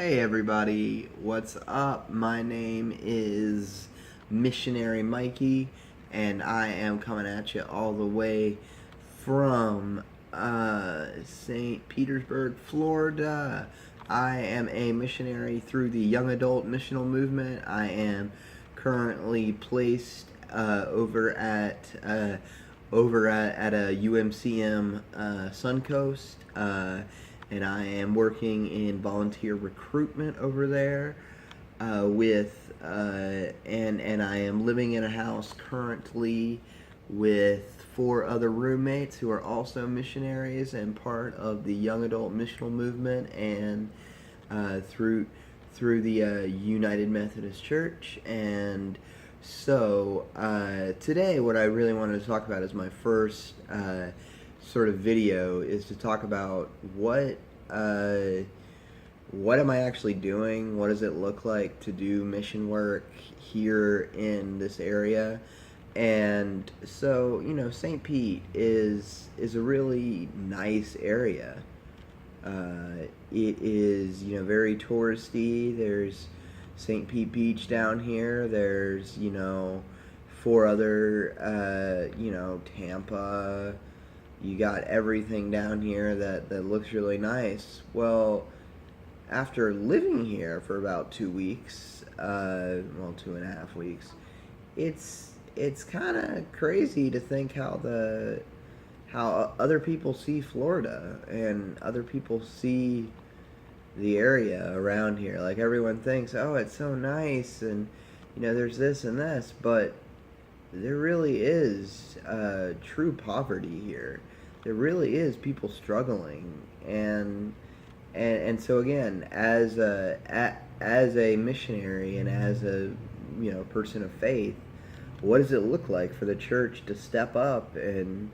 Hey everybody, what's up? My name is Missionarymikey, and I am coming at you all the way from St. Petersburg, Florida. I am a missionary through the Young Adult Missional Movement. I am currently placed over at a UMCM Suncoast. And I am working in volunteer recruitment over there and I am living in a house currently with 4 other roommates who are also missionaries and part of the Young Adult Missional Movement and through the United Methodist Church. And so today what I really wanted to talk about is my first sort of video is to talk about what am I actually doing? What does it look like to do mission work here in this area? And so, St. Pete is a really nice area. It is, very touristy. There's St. Pete Beach down here. There's, 4 other, Tampa. You got everything down here that looks really nice. Well, after living here for about 2 weeks, 2.5 weeks, it's kind of crazy to think how other people see Florida and other people see the area around here. Like everyone thinks, oh, it's so nice, and there's this and this, but there really is true poverty here. There really is people struggling, and so again, as a missionary and as a person of faith, what does it look like for the church to step up and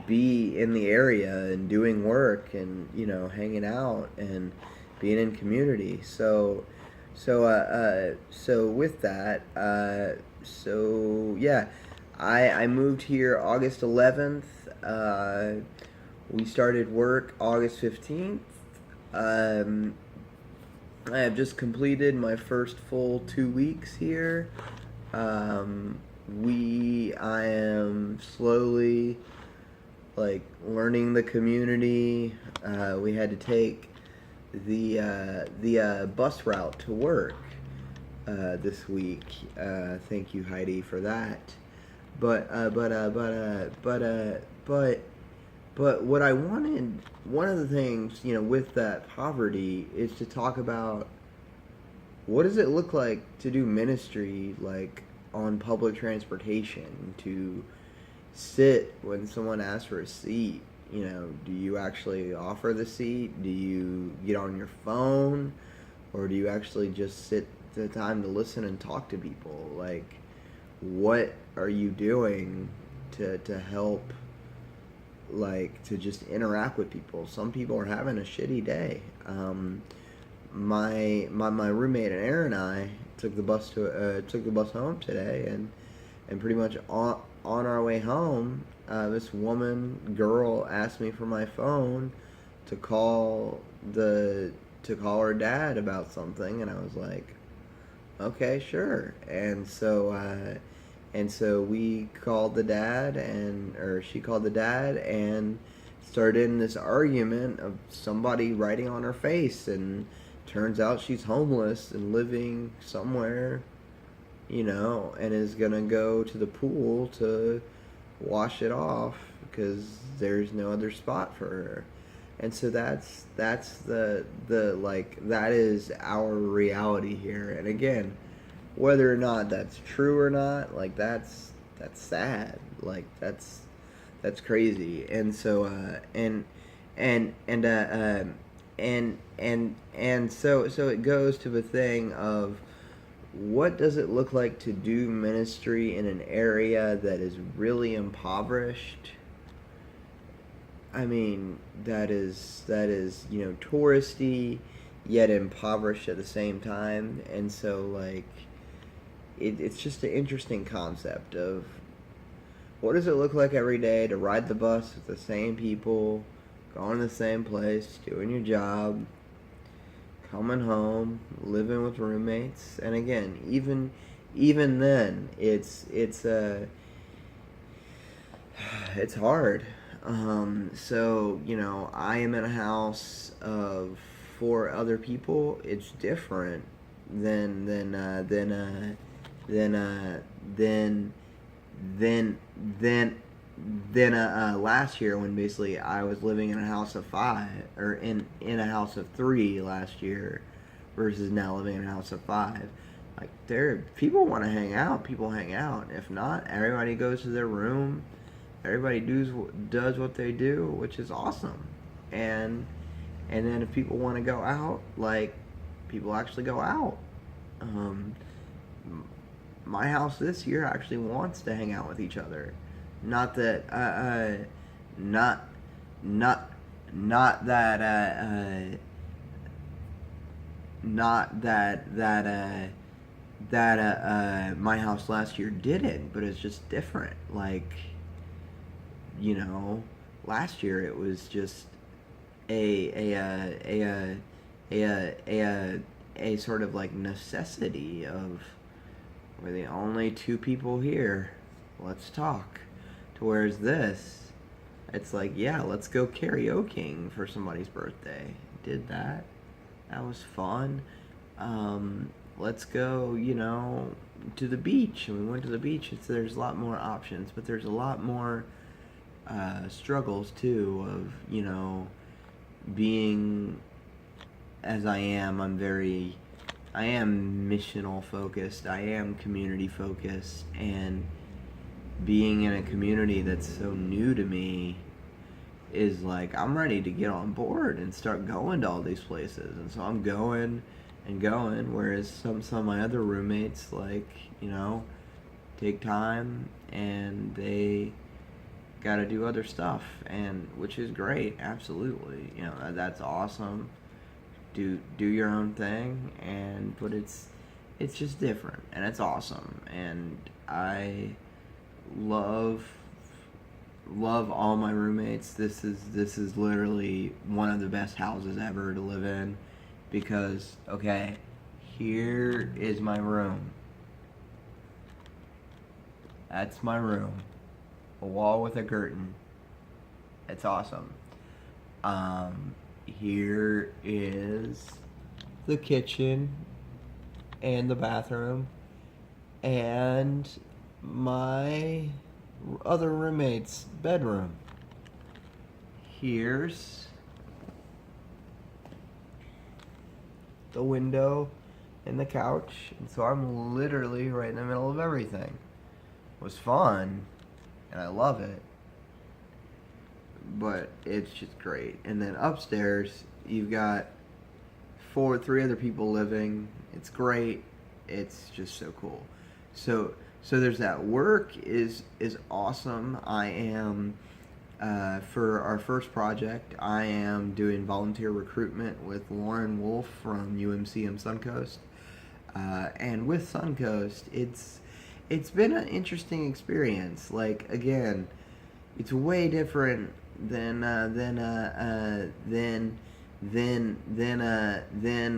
be in the area and doing work and hanging out and being in community? So with that, yeah, I moved here August 11th. We started work August 15th. I have just completed my first full 2 weeks here. I am slowly learning the community. We had to take the bus route to work this week. Thank you, Heidi, for that. But what I wanted, one of the things, with that poverty is to talk about what does it look like to do ministry, on public transportation, to sit when someone asks for a seat. Do you actually offer the seat? Do you get on your phone? Or do you actually just sit the time to listen and talk to people? What are you doing to help, to just interact with people? Some people are having a shitty day. My roommate and Aaron and I took the bus home today, and pretty much on our way home, this girl asked me for my phone to call her dad about something, and I was like, okay, sure. And so we called the dad, or she called the dad, and started in this argument of somebody writing on her face, and turns out she's homeless and living somewhere, and is gonna go to the pool to wash it off because there's no other spot for her. And so that's the that is our reality here. And again, whether or not that's true or not, that's sad. That's crazy. And so so it goes to the thing of, what does it look like to do ministry in an area that is really impoverished? I mean, that is touristy yet impoverished at the same time. And so it's just an interesting concept of, what does it look like every day to ride the bus with the same people, going to the same place, doing your job, coming home, living with roommates, and again, even then, it's hard. So I am in a house of four other people. It's different than than uh, than uh, than uh, than than than last year, when basically I was living in a house of five, or in a house of three last year, versus now living in a house of five. Like, there, people want to hang out. People hang out. If not, everybody goes to their room. Everybody does what they do, which is awesome. And then if people want to go out, like, people actually go out. Um, my house this year actually wants to hang out with each other. Not that, not, not, not that, not that my house last year didn't, but it's just different. Like, last year it was just a sort of like necessity of, we're the only two people here, let's talk. To whereas this, it's like, yeah, let's go karaokeing for somebody's birthday. Did that. That was fun. Let's go, to the beach. And we went to the beach. There's a lot more options, but there's a lot more struggles too of, being as I am. I am missional focused. I am community focused, and being in a community that's so new to me is like, I'm ready to get on board and start going to all these places. And so I'm going and going, whereas some of my other roommates, like, take time and they got to do other stuff, and which is great. Absolutely. That's awesome. Do your own thing, but it's just different, and it's awesome. And I love all my roommates. This is literally one of the best houses ever to live in, because, okay, here is my room. That's my room. A wall with a curtain. It's awesome. Here is the kitchen and the bathroom, and my other roommate's bedroom. Here's the window and the couch, and so I'm literally right in the middle of everything. It was fun, and I love it, but it's just great. And then upstairs, you've got three other people living. It's great. It's just so cool. So there's that. Work is awesome. I am, for our first project, I am doing volunteer recruitment with Lauren Wolf from UMCM Suncoast. And with Suncoast, it's been an interesting experience. Like, again, it's way different than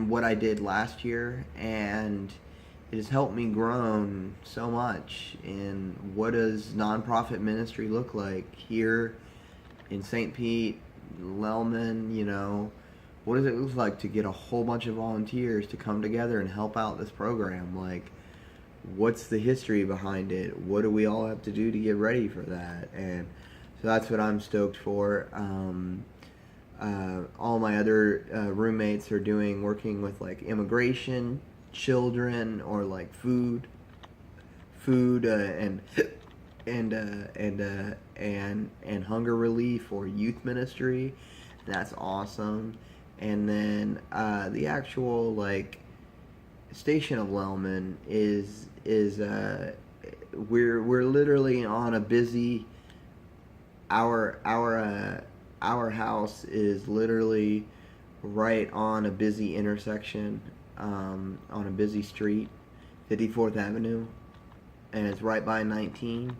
what I did last year, and it has helped me grow so much in what does nonprofit ministry look like here in St. Pete, Lellman. What does it look like to get a whole bunch of volunteers to come together and help out this program? Like, what's the history behind it? What do we all have to do to get ready for that? And so that's what I'm stoked for. All my other roommates are working with like immigration, children, or like food, and hunger relief or youth ministry. That's awesome. And then the actual like station of Lellman is we're literally on a busy our house is literally right on a busy intersection, on a busy street, 54th Avenue, and it's right by 19.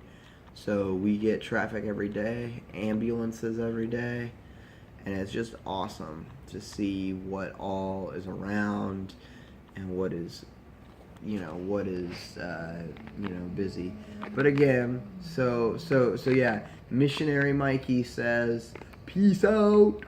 So we get traffic every day, ambulances every day, and it's just awesome to see what all is around and what is busy. But again, so yeah, Missionary Mikey says, peace out.